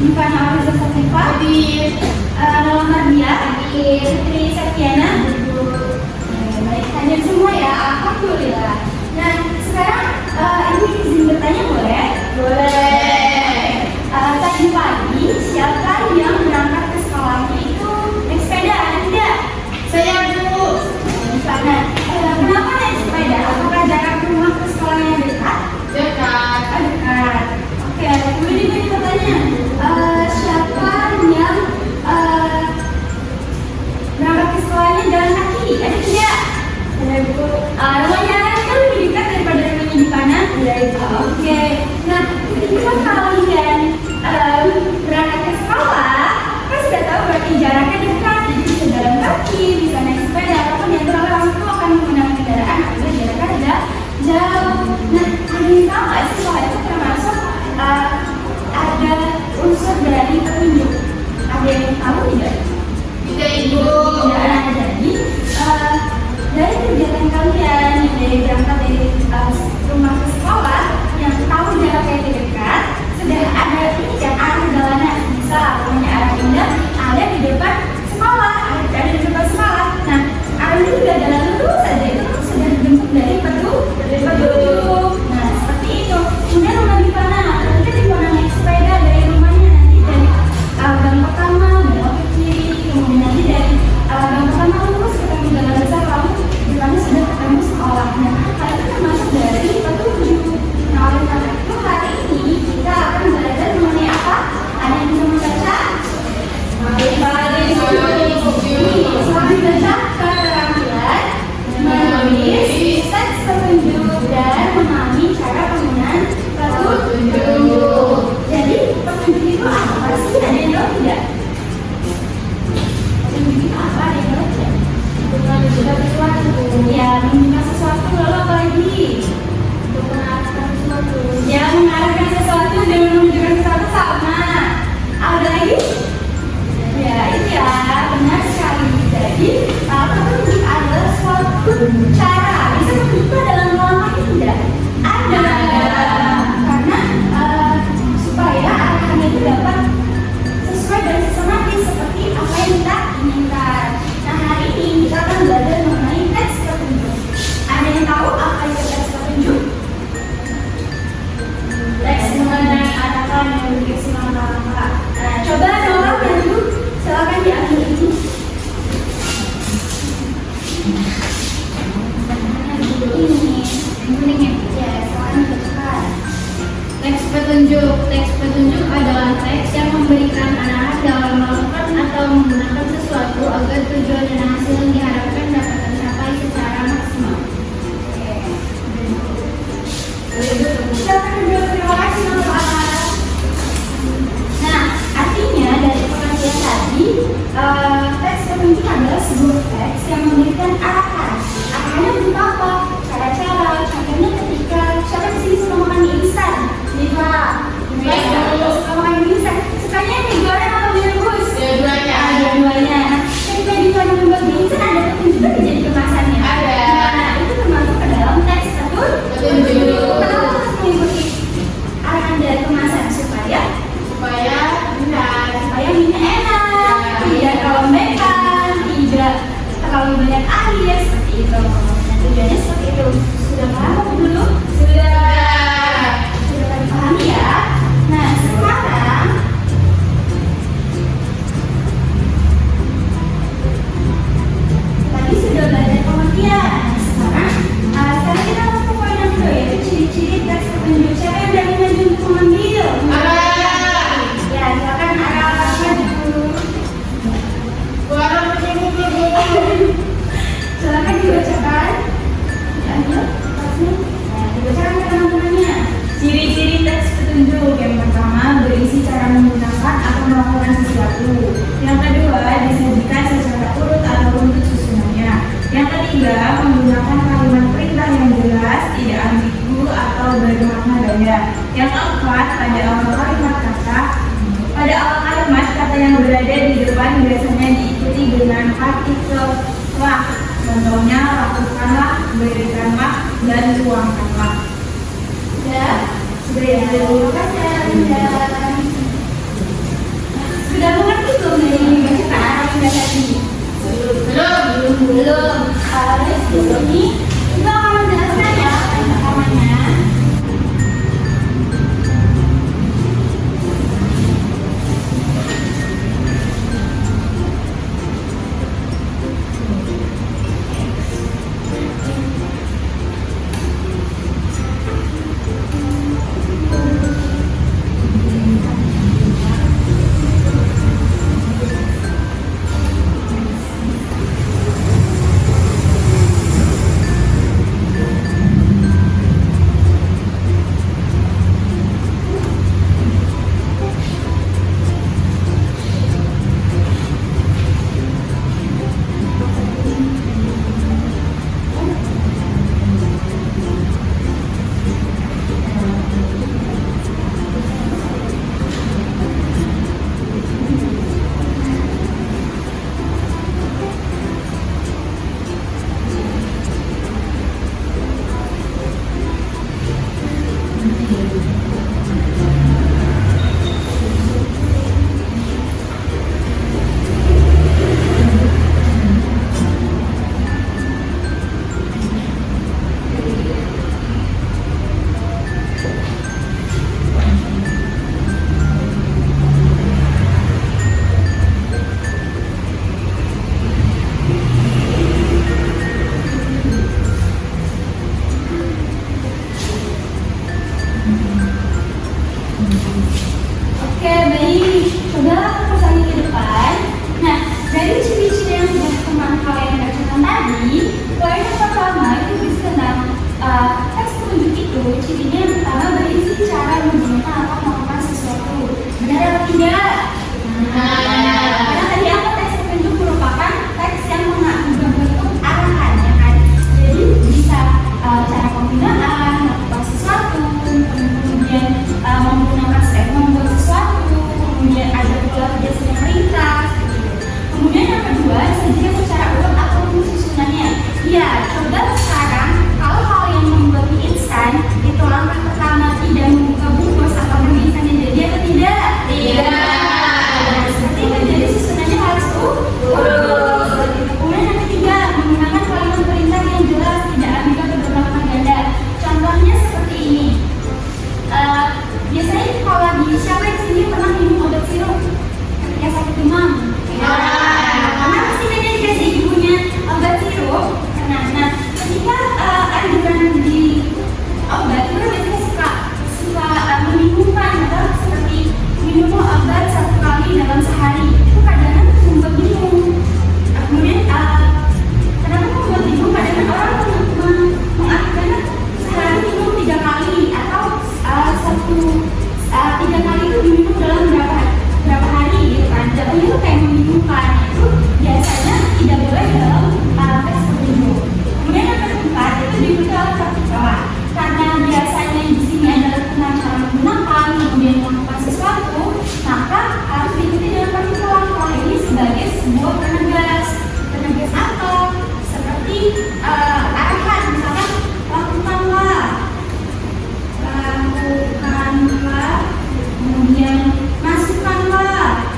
Ivana Ariza Safifa, Nola Mardia, Putri Septiana. Baik, hadir semua ya, alhamdulillah. Nah, sekarang Ibu izin bertanya boleh? Boleh. Tadi pagi siapa yang berangkat ke sekolahnya itu naik sepeda? Ada tidak? Saya Bu. Ivana, kenapa naik sepeda? Apakah jarak rumah ke sekolahnya dekat? Dekat. Dekat. Oke, kemudian Ibu bertanya, siapa yang berangkat ke sekolahnya jalan kaki? Ada tidak? Saya Bu. Rumahnya kan lebih dekat daripada rumahnya Ivana? Iya, Ibu. Oke, nah ketika kalian berangkat ke sekolah, kan sudah tahu berarti jaraknya dekat, jadi bisa jalan kaki, bisa naik sepeda, ataupun yang terlalu orang tua akan menggunakan kendaraan apabila jaraknya tidak jauh. Nah, ada yang tahu nggak sih sekolah itu termasuk ada unsur dari petunjuk? Ada yang tahu tidak? Tidak, Ibu. Tidak. Jadi dari kegiatan kalian yang dari berangkat dari rumah ke sekolah yang tahu jaraknya itu dekat, sudah ada ini kan arah jalanan, bisa punya arah indah ada di depan sekolah, ada di depan sekolah. Nah, arahnya juga jalan lurus saja itu sudah dijemput dari petunjuk. Nah, seperti itu. Kemudian rumah di mana? Ketika di mana naik sepeda dari rumahnya nanti dari gang pertama belok ke kiri, kemudian nanti dari gang pertama lurus ketemu jalan besar, lalu di sana sudah ketemu sekolahnya. Hal itu termasuk dari petunjuk. Nah, oleh karena itu hari ini kita akan belajar mengenai apa? Ada yang bisa membaca? Selain baca keterampilan menulis teks petunjuk dan memahami cara penggunaan petunjuk. Jadi petunjuk itu apa sih? Ada yang tahu tidak? Petunjuk itu apa? Ada yang tahu tidak? Menunjukkan sesuatu. Ya, menunjukkan sesuatu. Lalu apa lagi? Untuk mengarahkan sesuatu. Ya, mengarahkan sesuatu dan menunjukkan sesuatu sama. Ada lagi? Ya, itu ya, benar sekali. Jadi, petunjuk adalah suatu cara. Bisa petunjuk adalah melangkah itu tidak? Ada. Karena supaya arahannya itu dapat sesuai dan sistematis seperti apa yang kita inginkan. Nah, hari ini kita akan belajar mengenai teks petunjuk. Ada yang tahu apa itu teks petunjuk? Teks mengenai arahan yang berisi langkah-langkah. Nah, coba Nora bantu, silakan diambil ini. Ini, ya, soalnya cepat. Teks petunjuk adalah teks yang memberikan arahan dalam melakukan atau menggunakan sesuatu agar tujuan dan hasil yang diharapkan dapat tercapai secara maksimal. Silakan duduk, terima kasih Nora. Nah, artinya dari pengertian tadi, teks petunjuk adalah sebuah teks yang memberikan arahan. Arahannya berupa apa? Cara-cara. Contohnya ketika siapa di sini suka makan mie instan? Diva. Suka makan mie instan. Sukanya mie goreng atau mie rebus? Dua-duanya. Dua-duanya. Nah, ketika Diva membuat mie instan ada petunjuk kan jadi kemasannya. Ada. Nah, itu termasuk ke dalam teks Petunjuk. Kenapa harus mengikuti arahan dari kemasan supaya benar. minyak enak, tidak kelembekan, tidak terlalu banyak air seperti itu. Nah, tujuannya seperti itu. Sudah paham apa belum? Sudah dipahami ya. Nah, sekarang tadi sudah belajar pengertian. Sekarang kita masuk ke poin yang kedua, yaitu ciri-ciri teks petunjuk. Siapa yang berani maju untuk mengambil? Ya, silakan arah maju. Silakan dibacakan. Diambil kertasnya. Nah, dibacakan ke teman-temannya. Ciri-ciri teks petunjuk. Yang pertama, berisi cara menggunakan atau melakukan sesuatu. Yang kedua, disajikan secara urut atau untuk susunannya. Yang ketiga, menggunakan kalimat perintah yang jelas, tidak ambigu atau bermakna ganda. Yang keempat, pada awal kalimat kata yang berada di depan biasanya diikuti dengan partikel lah. Contohnya, lakukanlah, berikanlah, dan tuangkanlah. Sudah ya, terima kasih. fokus lagi ke depan. Nah, dari ciri-ciri yang sudah teman kalian bacakan tadi, poin yang pertama itu bisa tentang teks petunjuk itu. Cirinya yang pertama berisi cara menggunakan atau melakukan sesuatu. Benar atau tidak? Karena tadi apa, teks petunjuk merupakan teks yang membentuk arahan, ya kan? Jadi bisa cara penggunaan, melakukan sesuatu, kemudian menggunakan step membuat sesuatu, kemudian ada pula biasa yang melintas. Kemudian yang kedua, sajikan secara urut atau susunannya. Ya, coba sekarang kalau kalian membuat mie instan, itu langkah pertama tidak membuka bungkus atau mie instannya jadi atau tidak? Nah, seperti itu, jadi susunannya harus urut. Kemudian yang ketiga, menggunakan kalimat perintah yang jelas, tidak ambil beberapa ganda. Contohnya seperti ini. Biasanya kalau di siapa di sini pernah minum obat sirup ketika sakit demam? Karena pasti pengen dikasih ibunya obat sirup. Nah, ketika anjuran di obat itu biasanya suka membingungkan, atau seperti minum obat 1 kali dalam sehari. Itu kadang-kadang membuat bingung. Kemudian kenapa membuat bingung? Kadang-kadang orang mengartikan sehari minum 3 kali atau 3 kali itu diminum dalam berapa hari gitu kan. Jatuhnya itu kayak membingungkan. Itu biasanya tidak boleh dalam teks petunjuk. Kemudian yang keempat itu diikuti oleh praktikawa. Karena biasanya di sini adalah tentang cara menggunakan, kemudian melakukan sesuatu, maka harus diikuti dengan praktikawa. Kalau ini sebagai sebuah penegas apa? Seperti arahan, misalkan lakukanlah, kemudian masukkanlah,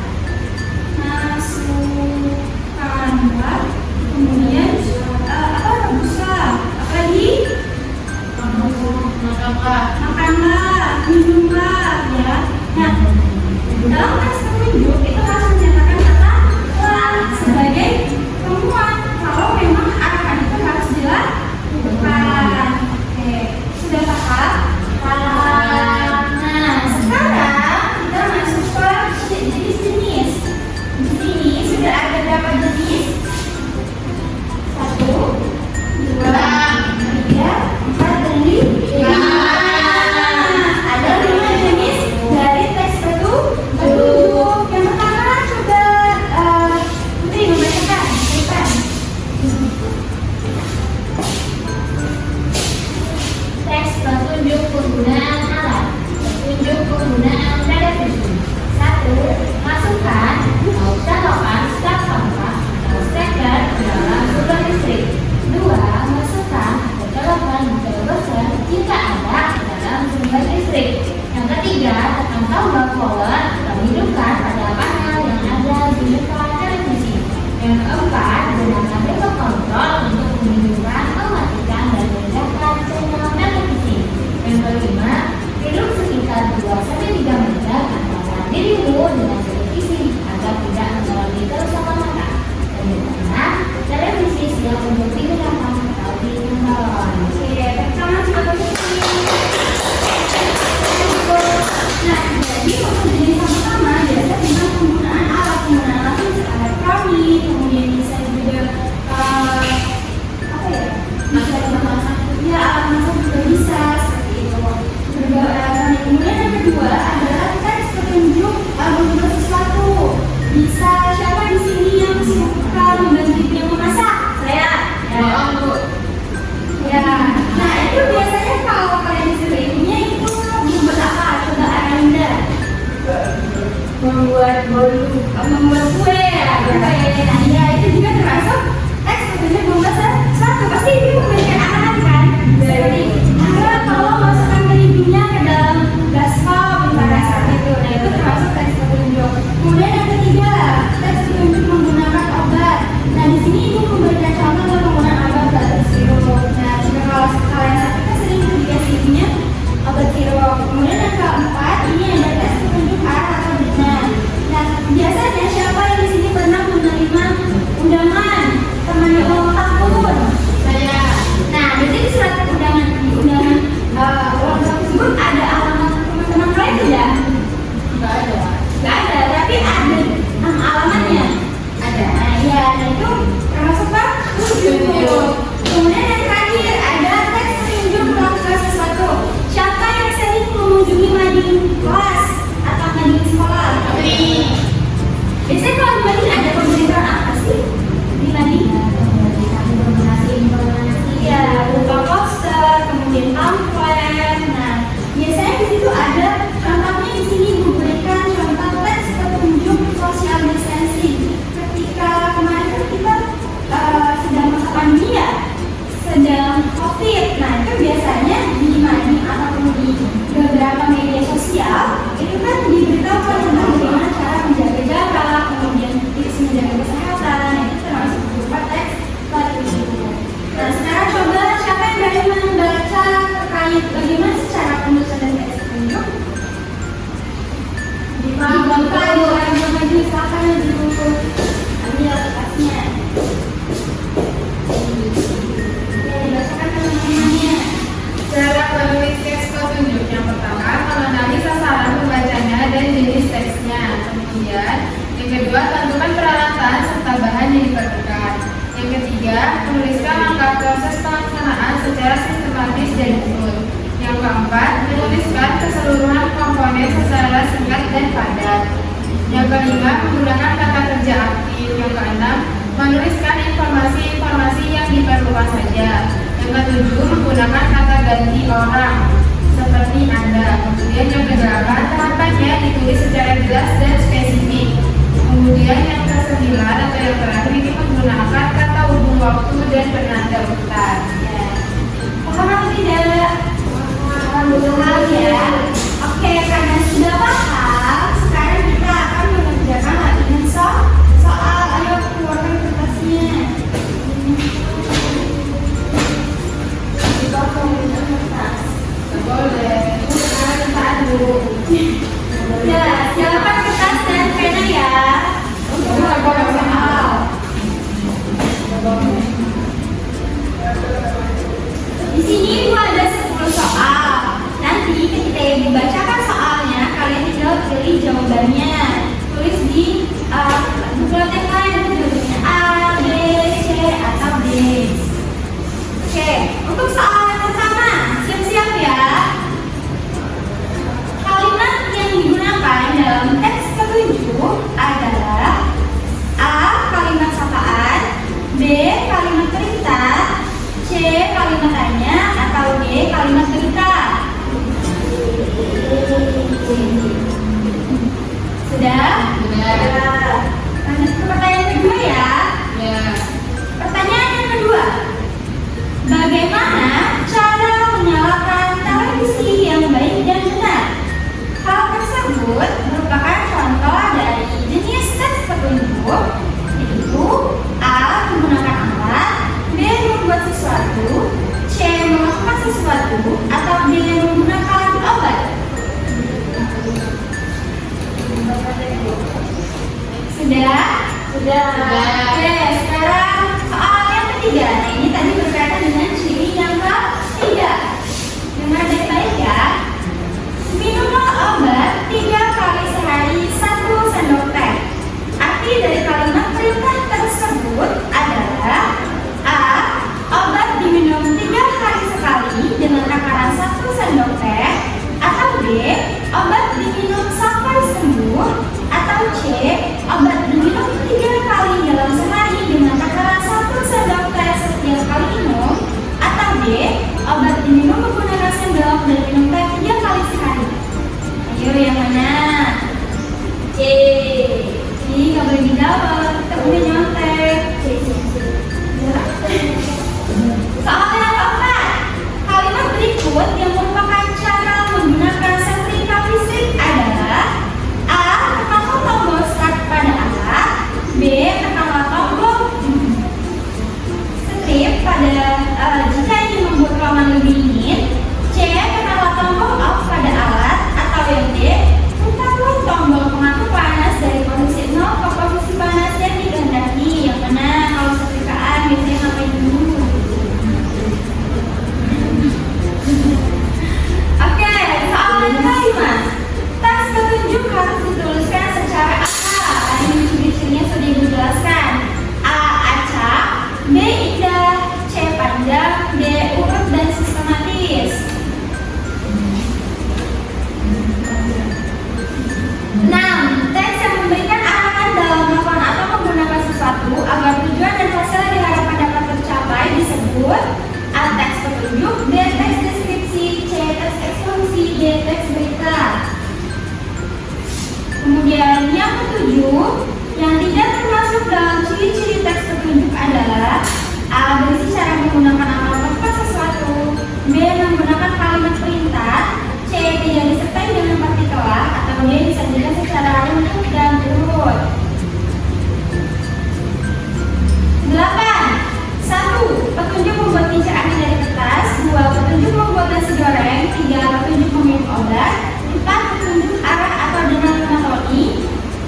kemudian rebuslah, apa lagi? Makanlah, minumlah, ya. Nah, dalam teks petunjuk itu harus menyatakan kata lah sebagai temuan kalau memang arahan itu harus dilakukan. Oke, sudah paham? Nah, sekarang kita masuk ke jenis-jenis. Di sini sudah ada berapa jenis? 1, 2, 3, 4, dan 5. Ada 5 jenis dari teks petunjuk. Yang pertama coba Putri membacakan. Teks petunjuk penggunaan alat. Petunjuk penggunaan televisi. 1. Masukkan atau colokan staf kontak atau steker ke dalam sumber listrik. 2. Masukkan atau colokan interrupter jika ada ke dalam sumber listrik. Yang ketiga, tekan tombol power atau hidupkan pada panel yang ada di depan televisi. Yang keempat, gunakan remote control untuk menghidupkan, mematikan, dan memindahkan channel televisi. Yang kelima, tidur sekitar 2-3 meter antara dirimu dengan televisi agar tidak mengalami kerusakan mata. Dan yang keenam, televisi siap untuk digunakan atau ditonton. Oke, pertama coba Nah, jadi untuk jenis yang pertama biasa tentang penggunaan alat itu elektronik, kemudian bisa juga bisa masak, ya alat masak juga bisa seperti itu. Kemudian yang kedua adalah teks petunjuk membuat sesuatu. Bisa siapa di sini yang suka membantu ibu memasak? Saya. Ya. Nah, itu biasanya kalau kalian disuruh ibunya itu membuat apa? Coba Anda membuat kue ya. Nah, ya itu juga termasuk teks petunjuk membuat sesuatu. Pasti ibu memberikan arahan kan? Seperti kalau masukkan ke ibunya ke dalam gaspol misalnya seperti itu. Nah, itu termasuk teks petunjuk. Kemudian yang ketiga, teks petunjuk menggunakan obat. Nah, di sini ibu memberikan contoh untuk menggunakan obat batuk sirup. Nah, jika kalau kalian sakit kan sering dikasih ibunya obat sirup. Kemudian yang keempat, ini ada tes petunjuk arah atau benar. Nah, biasanya siapa yang di sini pernah menerima menuliskan keseluruhan komponen secara singkat dan padat. Yang kelima, menggunakan kata kerja aktif. Yang keenam, menuliskan informasi-informasi yang diperlukan saja. Yang ketujuh, menggunakan kata ganti orang seperti Anda. Kemudian yang kedelapan, tahapannya ditulis secara jelas dan spesifik. Kemudian yang kesembilan atau yang terakhir ini menggunakan kata hubung waktu dan penanda urutan. Ya. Paham atau tidak? Paham ya. Oke, karena sudah paham, sekarang kita akan mengerjakan latihan soal. Ayo keluarkan kertasnya. Kita keluarkan kertas. Boleh. Kita dulu. Ya, silakan kertas dan pena ya untuk melakukan soal. Di sini ada 10 soal. Nanti ketika ibu bacakan soalnya, kalian tinggal pilih jawabannya. Tulis di buku yang lain, tulisnya A, B, C, atau D. Oke, untuk soal yang pertama, siap-siap ya. Kalimat yang digunakan dalam teks petunjuk adalah A. Kalimat sapaan, B. Kalimat perintah, C. Kalimat tanya, atau D. Kalimat berita. Sudah? Sudah. Lanjut ke pertanyaan kedua ya. Ya. Pertanyaan yang kedua, bagaimana cara menyalakan televisi yang baik dan benar? Hal tersebut merupakan contoh dari jenis teks petunjuk, yaitu A. Menggunakan alat, B. Membuat sesuatu, C. Melakukan sesuatu, atau D. Menggunakan obat. Sudah? Sudah. Oke, sekarang soal yang ketiga. Nah, ini tadi berkaitan dengan ciri yang ketiga. Dengar baik-baik ya. Minumlah obat 3 kali sehari 1 sendok teh. Arti dari kalimat perintah tersebut adalah A. Obat diminum 3 hari sekali dengan takaran 1 sendok teh, atau B. Obat diminum sampai sembuh, atau C. Obat diminum 3 kali dalam sehari dengan takaran 1 sendok teh setiap kali minum, atau D. Obat diminum menggunakan sendok dan minum teh 3 kali sehari. Ayo yang mana? C. Ini nggak boleh dijawab, kita udah nyontek. Soal yang keempat, kalimat berikut yang merupakan cara menggunakan setrika fisik adalah A. Tekanlah tombol start pada alat, B. Tekanlah tombol strip pada jika ingin membuat ruangan lebih dingin, C. Tekanlah tombol off pada alat, atau yang D. Tekanlah tombol pengatur panas dari posisi 0 ke posisi panas yang dikehendaki. Yang mana kalau setrikaan biasanya ngapain dulu? Oke, soal yang kelima. Teks petunjuk harus dituliskan secara akal. Ini ciri-cirinya sudah dijelaskan. A. Acak, B. Indah, C. Panjang, D. Urut dan sistematis. 6. Teks yang memberikan arahan dalam melakukan atau menggunakan sesuatu agar tujuan dan hasil yang diharapkan dapat tercapai disebut A. Teks petunjuk, B. Teks deskripsi, C. Teks eksposisi, D. Teks berita. Kemudian yang ketujuh, yang tidak termasuk dalam ciri-ciri teks petunjuk adalah A. Berisi cara menggunakan amal melakukan sesuatu, B. Menggunakan kalimat perintah, C. Tidak disertai dengan partikelar, atau D. Disajikan secara runtut dan urut. 8. 1. Petunjuk membuat kincir angin dari kertas, 2. Petunjuk membuat nasi goreng, 3. Petunjuk meminum obat, 4. Petunjuk arah atau dengan monotoni,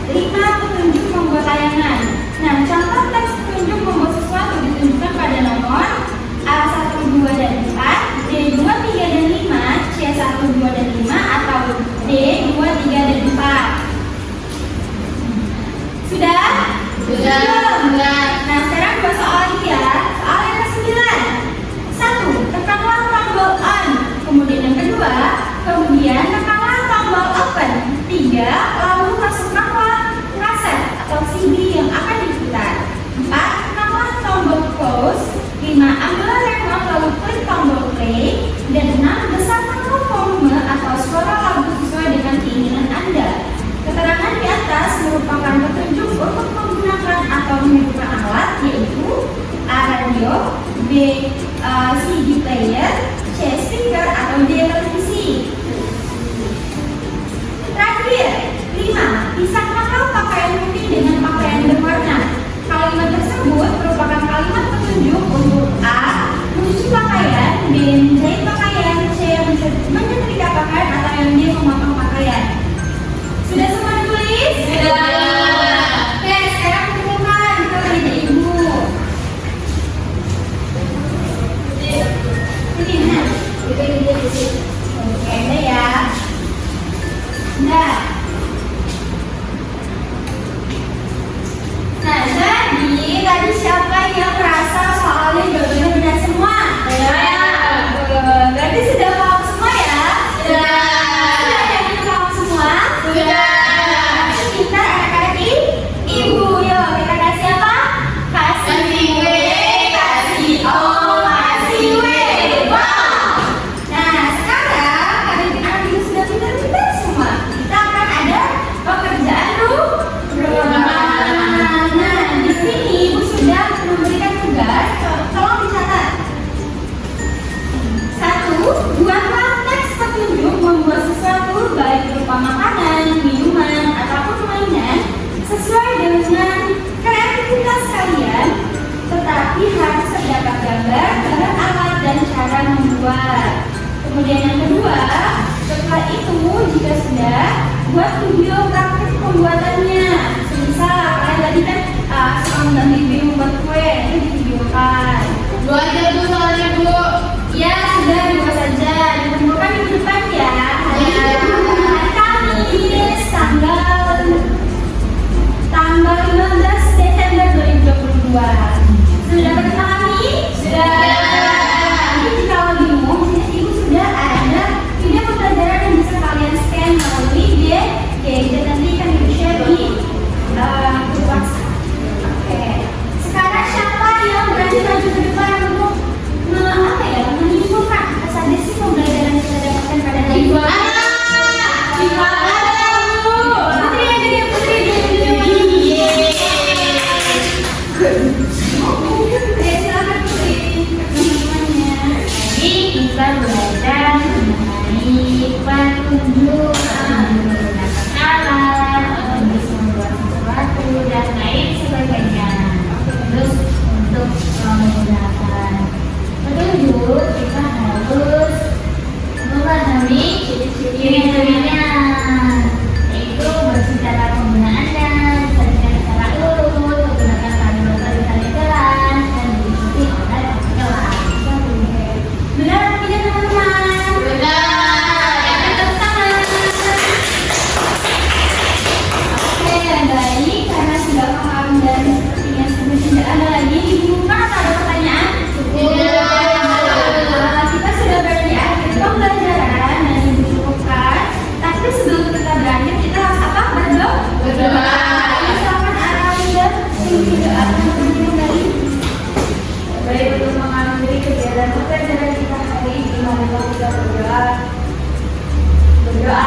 5. Petunjuk membuat tayangan. Nah, contoh teks petunjuk membuat sesuatu ditunjukkan pada nomor A 1, 2, dan 4, D 2, 3, dan 5, C 1, 2, dan 5, atau D 2, 3, dan 4. Sudah? Sudah. Nah, sekarang dua soal lagi ya. Soal yang ke-9. 1. Tekanlah tombol on. Kemudian yang kedua, Kemudian tekanlah tombol open. 3. Lalu masukkanlah kaset atau CD yang akan diputar. 4. Tekanlah tombol close. 5. Ambillah remote lalu klik tombol play. Dan 6. Besarkanlah volume atau suara lagu sesuai dengan keinginan Anda. Keterangan di atas merupakan petunjuk untuk menggunakan atau menghidupkan alat, yaitu A. Radio, B. CD player, C. Speaker, atau D. televisi. Terakhir, 5. Pisahkanlah pakaian putih dengan pakaian berwarna. Kalimat tersebut merupakan kalimat petunjuk untuk A. Mencuci pakaian, B. menjahit pakaian, C. menyetrika pakaian, atau yang D. memotong pakaian. Sudah semua ditulis? Sudah. Oke, sekarang kumpulkan ke meja ibu. Ini benar? Oke, udah ya. Nah, tadi siapa yang merasa soalnya jawabannya benar semua? Berarti sudah paham semua ya? Sudah. Sudah yakin paham semua? Sudah. Pintar anak-anak ibu. Yuk, kita kasih apa? Kasih W, kasih O, kasih W. Wow. Nah, sekarang anak-anak ibu sudah pintar-pintar semua. Kita akan ada pekerjaan rumah. Nah, di sini ibu sudah memberikan tugas. Tolong dicatat. 1. Buatlah teks petunjuk membuat sesuatu baik berupa makanan, minuman, ataupun mainan sesuai dengan kreativitas kalian, tetapi harus terdapat gambar, bahan alat, dan cara membuat. Kemudian yang kedua, setelah itu jika sudah, buat video praktik pembuatannya. Misal kalian tadi kan suka membantu ibu membuat kue, itu divideokan. 2 aja Bu, soalnya Bu. Ya sudah, 2 saja. Dikumpulkan di depan ya. Hari Kamis tanggal 15 Desember 2022. Sudah dapat dipahami? Sudah. Nanti jika bingung, ibu sudah ada video pembelajaran yang bisa kalian scan melalui gadget, nanti kan ibu share di grup WhatsApp. Oke. Sekarang siapa yang berani maju ke depan untuk menyimpulkan pesan desi pembelajaran yang kita dapatkan pada hari ini? Putri aja deh, Putri. Silakan Putri. Teman-temannya. Jadi kita belajar mengenai petunjuk menggunakan alat, bisa membuat sesuatu dan lain sebagainya. Terus untuk menggunakan petunjuk kita harus memahami ciri-cirinya, yaitu berbicara penggunaannya, bisa dengan cara urut, menggunakan kalimat-kalimat jelas dan diikuti oleh kelas. Benar atau tidak teman-teman? Benar. Tepuk tangan. Oke, baik. Karena sudah paham dan sepertinya sudah tidak ada lagi dibingungkan atau ada pertanyaan? Kita sudah berada di akhir pembelajaran dan ibu cukupkan. Tapi sebelum kita berakhir, kita harus apa? Berdoa. Silakan Aralida yang doa dari. Baik, untuk mengakhiri kegiatan pembelajaran kita hari ini, mari kita berdoa. Berdoa